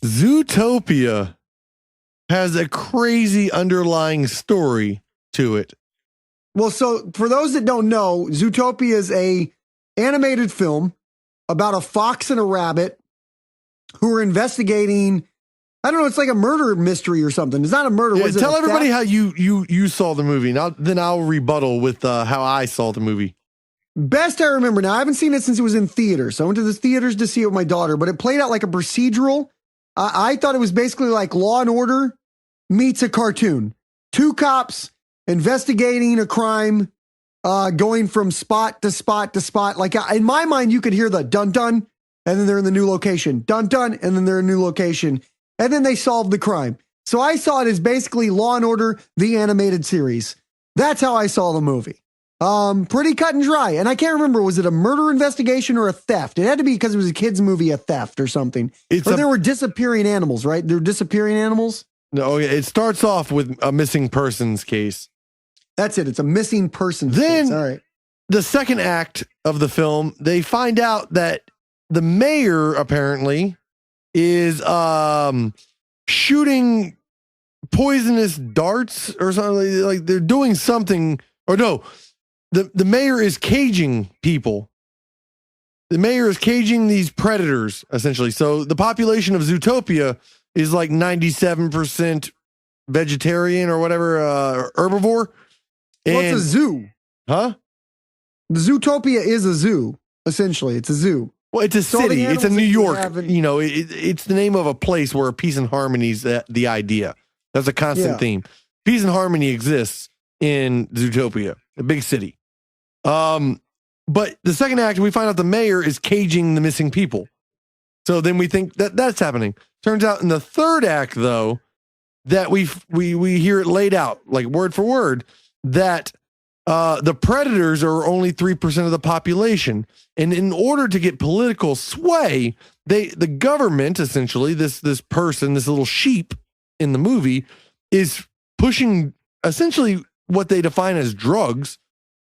Zootopia has a crazy underlying story to it. Well, so for those that don't know, Zootopia is a animated film about a fox and a rabbit who are investigating. I don't know. It's like a murder mystery or something. It's not a murder. Yeah, tell everybody how you saw the movie. Now, then I'll rebuttal with how I saw the movie. Best I remember. Now, I haven't seen it since it was in theaters. So I went to the theaters to see it with my daughter, but it played out like a procedural. I thought it was basically like Law and Order meets a cartoon. Two cops investigating a crime, going from spot to spot to spot. Like in my mind, you could hear the dun dun, and then they're in the new location. Dun dun, and then they're in a new location. And then they solve the crime. So I saw it as basically Law and Order, the animated series. That's how I saw the movie. Pretty cut and dry. And I can't remember, was it a murder investigation or a theft? It had to be because it was a kid's movie, a theft or something. There were disappearing animals, right? There were disappearing animals? No, it starts off with a missing persons case. That's it. It's a missing persons case. All right. The second act of the film, they find out that the mayor apparently is shooting poisonous darts or something. Like they're doing something, or no, the mayor is caging people. The mayor is caging these predators, essentially. So the population of Zootopia is like 97% vegetarian or whatever, herbivore. Well, it's a zoo. Huh? The Zootopia is a zoo, essentially. It's a zoo. Well, it's a city. It's in New York. You know, it's the name of a place where peace and harmony is the idea. That's a constant theme. Peace and harmony exists in Zootopia, a big city. But the second act, we find out the mayor is caging the missing people. So then we think that that's happening. Turns out in the third act, though, that we hear it laid out, like word for word, that the predators are only 3% of the population. And in order to get political sway, the government, essentially, this person, this little sheep in the movie, is pushing essentially what they define as drugs.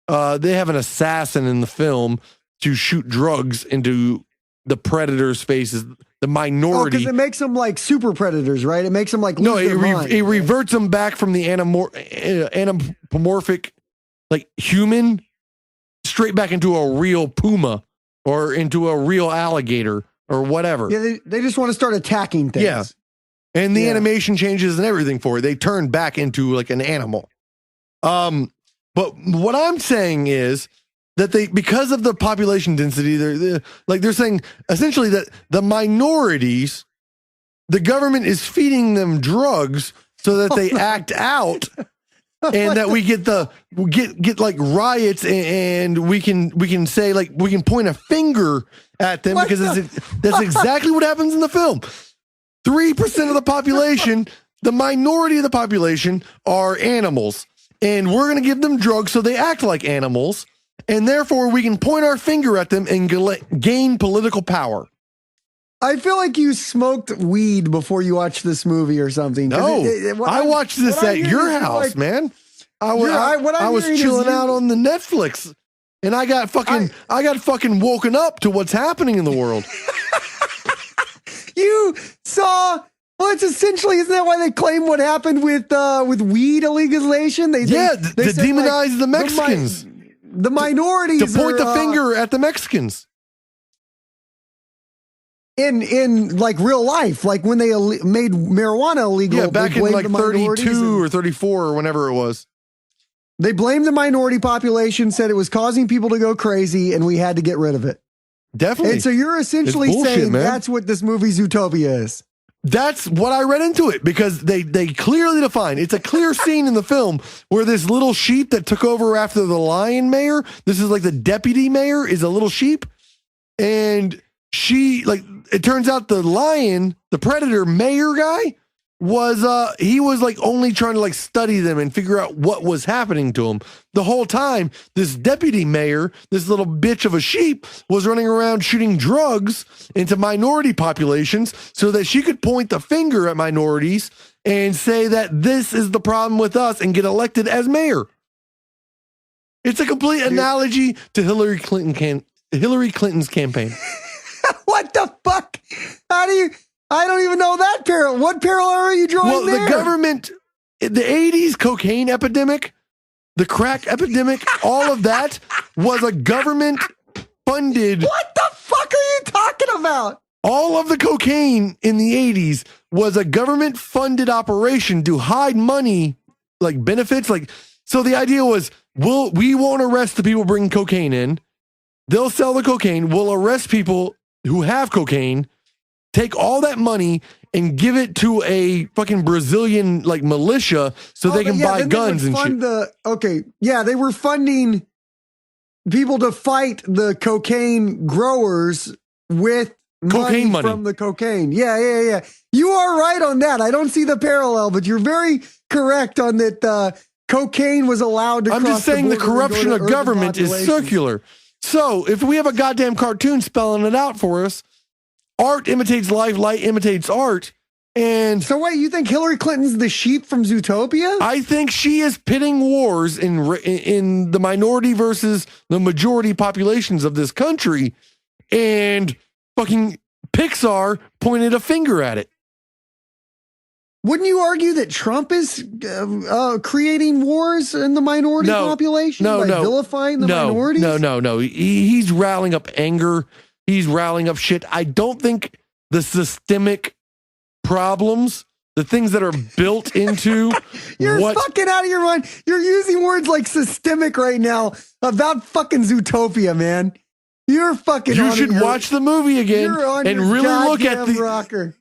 They have an assassin in the film to shoot drugs into the predators' faces, the minority. Oh, because it makes them like super predators, right? It makes them like lose their mind. It reverts them back from the anamorphic, like human, straight back into a real puma or into a real alligator or whatever. Yeah, they just want to start attacking things. Yeah. And the animation changes and everything for it. They turn back into like an animal. But what I'm saying is that because of the population density, they're saying essentially that the minorities, the government is feeding them drugs so that they act out, and that we get like riots, and we can say, like, we can point a finger at them because that's exactly what happens in the film. 3% of the population, the minority of the population, are animals. And we're going to give them drugs so they act like animals, and therefore we can point our finger at them and gain political power. I feel like you smoked weed before you watched this movie or something. No, I watched this at your house, man. I was chilling out on the Netflix, and I got fucking woken up to what's happening in the world. You saw. Well, it's essentially, isn't that why they claim what happened with weed legalization? They demonize like, the Mexicans. The minorities. To point the finger at the Mexicans. In like real life, like when they made marijuana illegal. Yeah, back in like 32 or 34 or whenever it was. They blamed the minority population, said it was causing people to go crazy, and we had to get rid of it. Definitely. And so you're essentially saying that's what this movie Zootopia is. That's what I read into it, because they clearly define. It's a clear scene in the film where this little sheep that took over after the lion mayor, this is like the deputy mayor, is a little sheep. And it turns out the lion, the predator mayor guy, he was like only trying to like study them and figure out what was happening to them. The whole time, this deputy mayor, this little bitch of a sheep, was running around shooting drugs into minority populations so that she could point the finger at minorities and say that this is the problem with us and get elected as mayor. It's a complete analogy to Hillary Clinton's campaign. What the fuck? I don't even know that parallel. What parallel are you drawing there? The government, the 80s cocaine epidemic, the crack epidemic, all of that was a government funded. What the fuck are you talking about? All of the cocaine in the 80s was a government funded operation to hide money, like benefits. So the idea was, we won't arrest the people bringing cocaine in. They'll sell the cocaine. We'll arrest people who have cocaine, take all that money and give it to a fucking Brazilian militia so they can buy guns and shit. They were funding people to fight the cocaine growers with cocaine money from the cocaine. Yeah. You are right on that. I don't see the parallel, but you're very correct on that. Cocaine was allowed to. I'm just saying the corruption of government is circular. So if we have a goddamn cartoon spelling it out for us, art imitates life, light imitates art. And so what, you think Hillary Clinton's the sheep from Zootopia? I think she is pitting wars in the minority versus the majority populations of this country. And fucking Pixar pointed a finger at it. Wouldn't you argue that Trump is creating wars in the minority population by vilifying the minorities? No. He's rallying up anger. He's rallying up shit. I don't think the systemic problems, the things that are built into You're fucking out of your mind. You're using words like systemic right now about fucking Zootopia, man. You're fucking. You should watch the movie again and really look at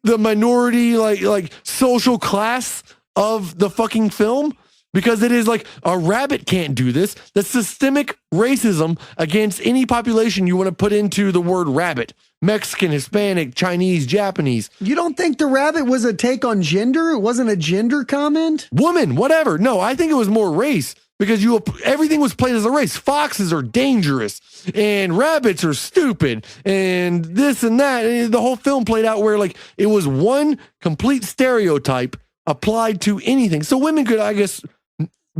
the minority, like social class of the fucking film, because it is like a rabbit can't do this. That's systemic racism against any population you want to put into the word rabbit. Mexican, Hispanic, Chinese, Japanese. You don't think the rabbit was a take on gender? It wasn't a gender comment? Woman, whatever. No, I think it was more race. Because everything was played as a race. Foxes are dangerous, and rabbits are stupid, and this and that. And the whole film played out where it was one complete stereotype applied to anything. So women could, I guess,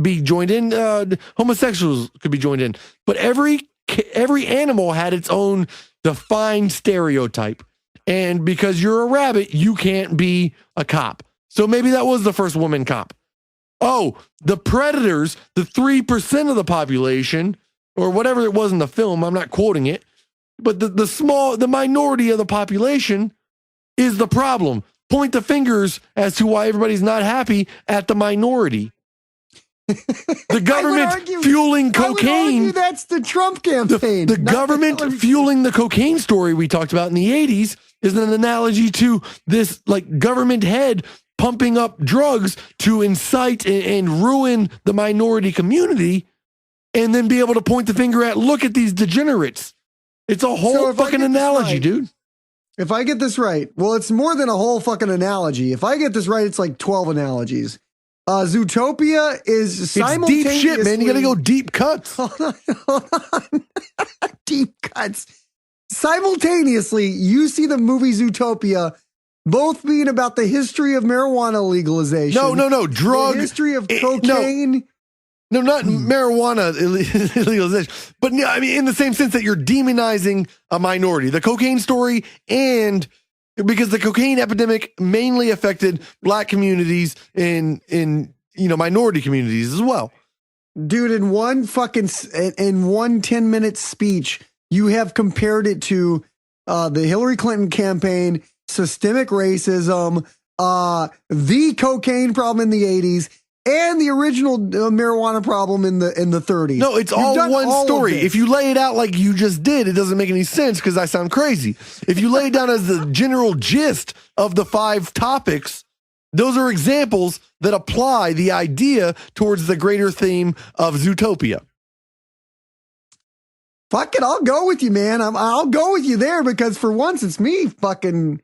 be joined in. Homosexuals could be joined in, but every animal had its own defined stereotype. And because you're a rabbit, you can't be a cop. So maybe that was the first woman cop. Oh, the predators, the 3% of the population, or whatever it was in the film, I'm not quoting it, but the minority of the population is the problem. Point the fingers as to why everybody's not happy at the minority. The government fueling cocaine. I would argue that's the Trump campaign. The government fueling the cocaine story we talked about in the 80s is an analogy to this government head pumping up drugs to incite and ruin the minority community, and then be able to point the finger at, look at these degenerates. It's a whole fucking analogy, dude. If I get this right, well, it's more than a whole fucking analogy. If I get this right, it's like 12 analogies. Zootopia is simultaneously... It's deep shit, man. You gotta go deep cuts. Hold on. Deep cuts. Simultaneously, you see the movie Zootopia both being about the history of marijuana legalization. No. Drug. The history of cocaine. No, not marijuana legalization. But I mean, in the same sense that you're demonizing a minority. The cocaine story, and because the cocaine epidemic mainly affected black communities and minority communities as well. Dude, in one 10-minute speech, you have compared it to the Hillary Clinton campaign, systemic racism, the cocaine problem in the 80s, and the original marijuana problem in the 30s. No, it's all one story. If you lay it out like you just did, it doesn't make any sense because I sound crazy. If you lay it down as the general gist of the 5 topics, those are examples that apply the idea towards the greater theme of Zootopia. Fuck it, I'll go with you, man. I'll go with you there because for once it's me fucking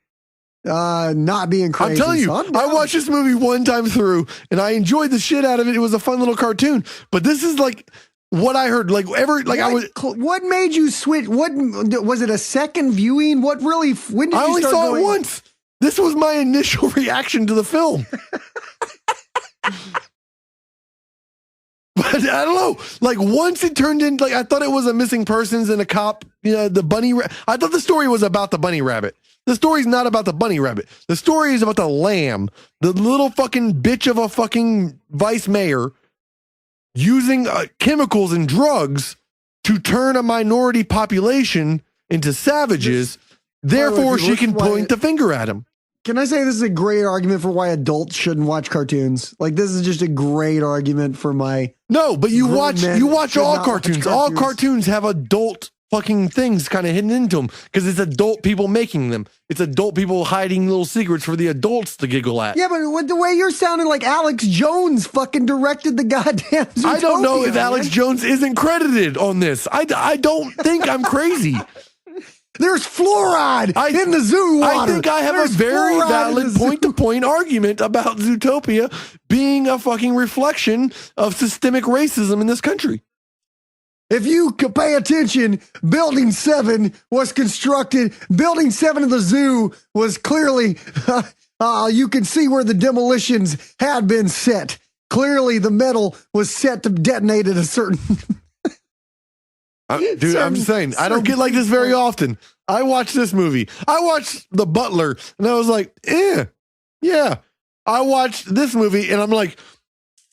not being crazy. I'm telling you, I watched this movie one time through and I enjoyed the shit out of it. It was a fun little cartoon, but this is like what I heard. What made you switch? What was it? A second viewing? When did you start? I only saw it once. This was my initial reaction to the film. But I don't know. Once it turned into I thought it was a missing persons and a cop. The bunny. I thought the story was about the bunny rabbit. The story's not about the bunny rabbit. The story is about the lamb, the little fucking bitch of a fucking vice mayor using chemicals and drugs to turn a minority population into savages. Therefore, she can point the finger at him. Can I say this is a great argument for why adults shouldn't watch cartoons? Like, this is just a great argument for my... No, but you watch all cartoons. All cartoons have adult fucking things kind of hidden into them because it's adult people making them. It's adult people hiding little secrets for the adults to giggle at. Yeah, but the way you're sounding like Alex Jones fucking directed the goddamn Zootopia, I don't know if Alex Jones isn't credited on this. I don't think I'm crazy. There's fluoride in the zoo water. I think I have a very valid point-to-point argument about Zootopia being a fucking reflection of systemic racism in this country. If you could pay attention, Building 7 was constructed. Building 7 of the zoo was clearly, you can see where the demolitions had been set. Clearly, the metal was set to detonate at a certain... Dude, I'm just saying, I don't get like this very often. I watched this movie. I watched The Butler, and I was like, yeah. I watched this movie, and I'm like,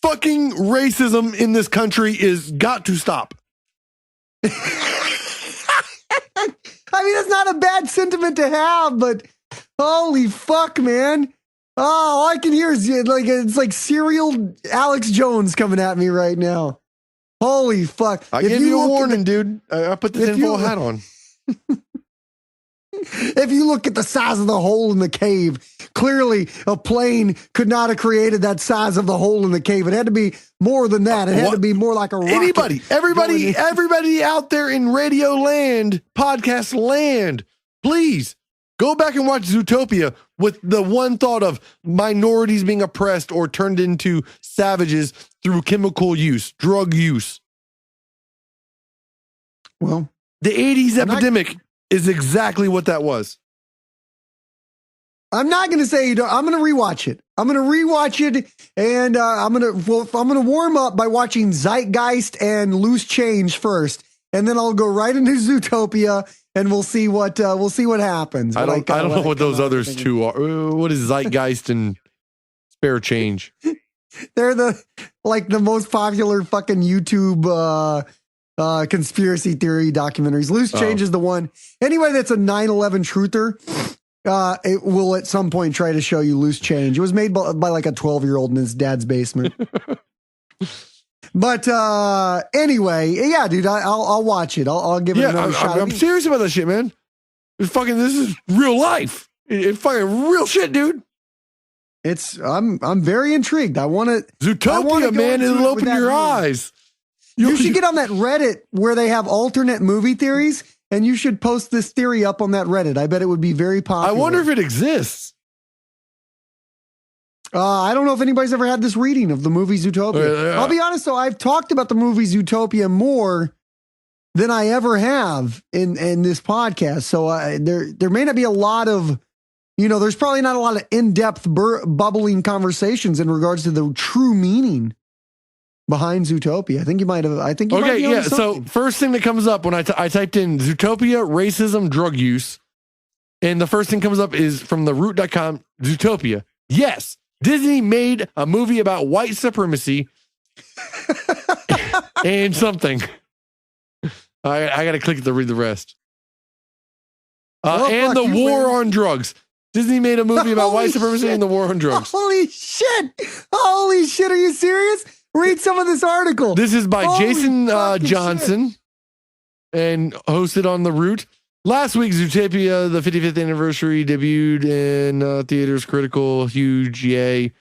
fucking racism in this country is got to stop. I mean, that's not a bad sentiment to have, but holy fuck, man. Oh, all I can hear is it's like serial Alex Jones coming at me right now. Holy fuck. I gave you a warning, dude. I put the tinfoil hat on. If you look at the size of the hole in the cave, clearly a plane could not have created that size of the hole in the cave. It had to be more than that. It had to be more like a rocket. Everybody out there in radio land, podcast land, please go back and watch Zootopia with the one thought of minorities being oppressed or turned into savages through chemical use, drug use. Well, the 80s epidemic is exactly what that was. I'm not going to say I'm going to rewatch it. I'm going to rewatch it, and I'm going to warm up by watching Zeitgeist and Loose Change first, and then I'll go right into Zootopia, and we'll see what happens. I don't know what those others two are. What is Zeitgeist and Spare Change? They're the most popular fucking YouTube conspiracy theory documentaries. Loose Change is the one. Anyway, that's a 9/11 truther. It will at some point try to show you Loose Change. It was made by like a 12-year-old in his dad's basement. But anyway, yeah, dude, I'll watch it. I'll give it another shot. I'm serious about that shit, man. This is real life. It's fucking real shit, dude. I'm very intrigued. I want to Zootopia, man. It'll open your eyes. You should get on that Reddit where they have alternate movie theories, and you should post this theory up on that Reddit. I bet it would be very popular. I wonder if it exists. I don't know if anybody's ever had this reading of the movie Zootopia. I'll be honest, though, I've talked about the movie Zootopia more than I ever have in this podcast. So there may not be a lot of, there's probably not a lot of in-depth bubbling conversations in regards to the true meaning behind Zootopia. I think you might have. Okay, yeah. So first thing that comes up when I typed in Zootopia, racism, drug use, and the first thing comes up is from the root.com, Zootopia. Yes, Disney made a movie about white supremacy and something. I got to click it to read the rest. And the war on drugs. Disney made a movie about white supremacy and the war on drugs. Holy shit! Are you serious? Read some of this article. This is by Jason Johnson and hosted on The Root. Last week, Zootopia, the 55th anniversary, debuted in theaters. Critical, huge, yay.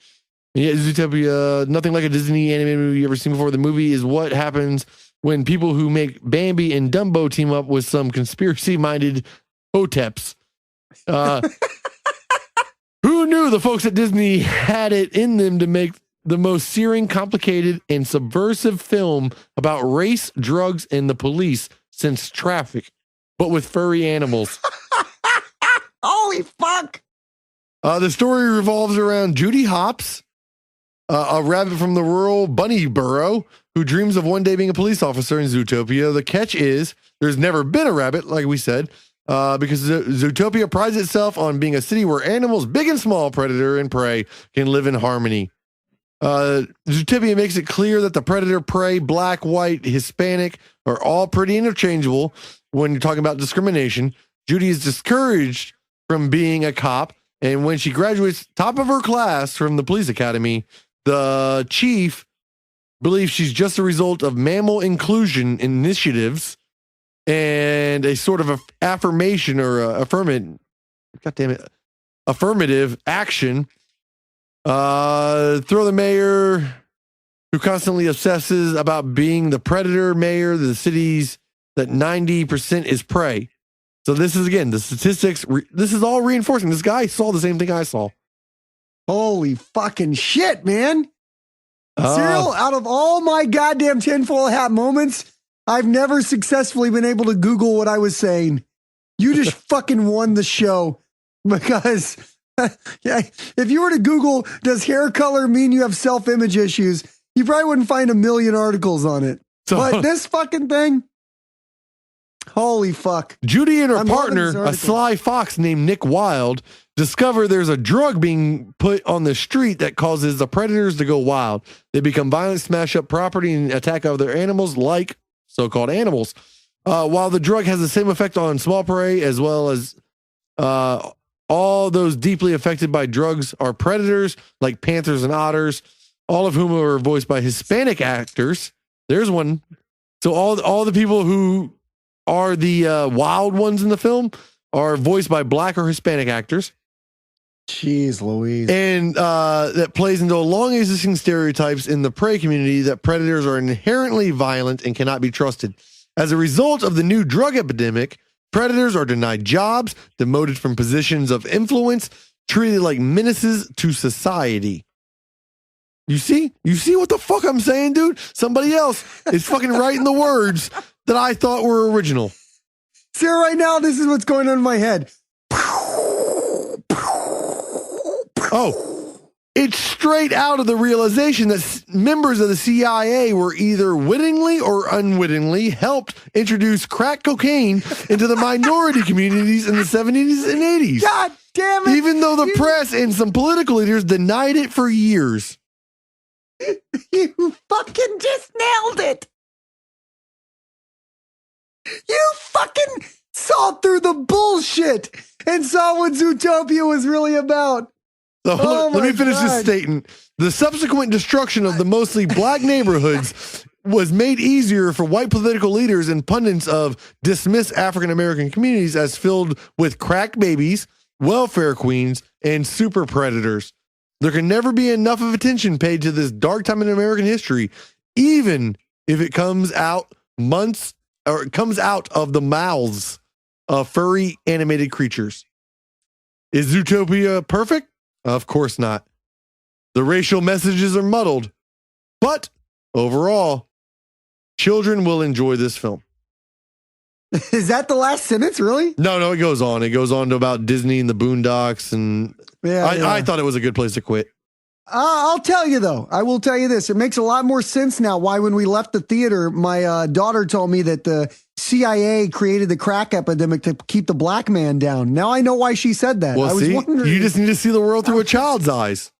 And yet, Zootopia, nothing like a Disney animated movie you've ever seen before. The movie is what happens when people who make Bambi and Dumbo team up with some conspiracy-minded hoteps. Who knew the folks at Disney had it in them to make the most searing, complicated, and subversive film about race, drugs, and the police since Traffic, but with furry animals. Holy fuck! The story revolves around Judy Hopps, a rabbit from the rural bunny burrow who dreams of one day being a police officer in Zootopia. The catch is there's never been a rabbit, like we said. because Zootopia prides itself on being a city where animals, big and small, predator and prey, can live in harmony. Zootopia makes it clear that the predator, prey, black, white, Hispanic are all pretty interchangeable when you're talking about discrimination. Judy is discouraged from being a cop, and when she graduates top of her class from the police academy, the chief believes she's just a result of mammal inclusion initiatives and a sort of affirmation or affirmative action. Throw the mayor, who constantly obsesses about being the predator mayor of the cities, that 90% is prey. So this is, again, the statistics. This is all reinforcing. This guy saw the same thing I saw. Holy fucking shit, man. Cyril, out of all my goddamn tinfoil hat moments, I've never successfully been able to Google what I was saying. You just fucking won the show because yeah, if you were to Google, does hair color mean you have self-image issues? You probably wouldn't find a million articles on it. But this fucking thing, holy fuck. Judy and her partner, a sly fox named Nick Wilde, discover there's a drug being put on the street that causes the predators to go wild. They become violent, smash up property, and attack other animals like so-called animals. While the drug has the same effect on small prey as well as all those deeply affected by drugs are predators like panthers and otters, all of whom are voiced by Hispanic actors. There's one. So all the people who are the wild ones in the film are voiced by black or Hispanic actors. Jeez Louise. And that plays into long existing stereotypes in the prey community that predators are inherently violent and cannot be trusted. As a result of the new drug epidemic, predators are denied jobs, demoted from positions of influence, treated like menaces to society. You see what the fuck I'm saying, dude? Somebody else is fucking writing the words that I thought were original. Sarah, right now, this is what's going on in my head. Oh, it's straight out of the realization that members of the CIA were either wittingly or unwittingly helped introduce crack cocaine into the minority communities in the 70s and 80s. God damn it. Even though the press and some political leaders denied it for years. You fucking just nailed it. You fucking saw through the bullshit and saw what Zootopia was really about. So let me finish this statement. The subsequent destruction of the mostly black neighborhoods was made easier for white political leaders and pundits of dismiss African-American communities as filled with crack babies, welfare queens, and super predators. There can never be enough of attention paid to this dark time in American history, even if it comes out of the mouths of furry animated creatures. Is Zootopia perfect? Of course not. The racial messages are muddled, but overall, children will enjoy this film. Is that the last sentence, really? No, it goes on. It goes on to about Disney and the Boondocks, and I thought it was a good place to quit. I'll tell you, though. I will tell you this. It makes a lot more sense now why when we left the theater, my daughter told me that the CIA created the crack epidemic to keep the black man down. Now I know why she said that. Well, I was wondering. You just need to see the world through a child's eyes.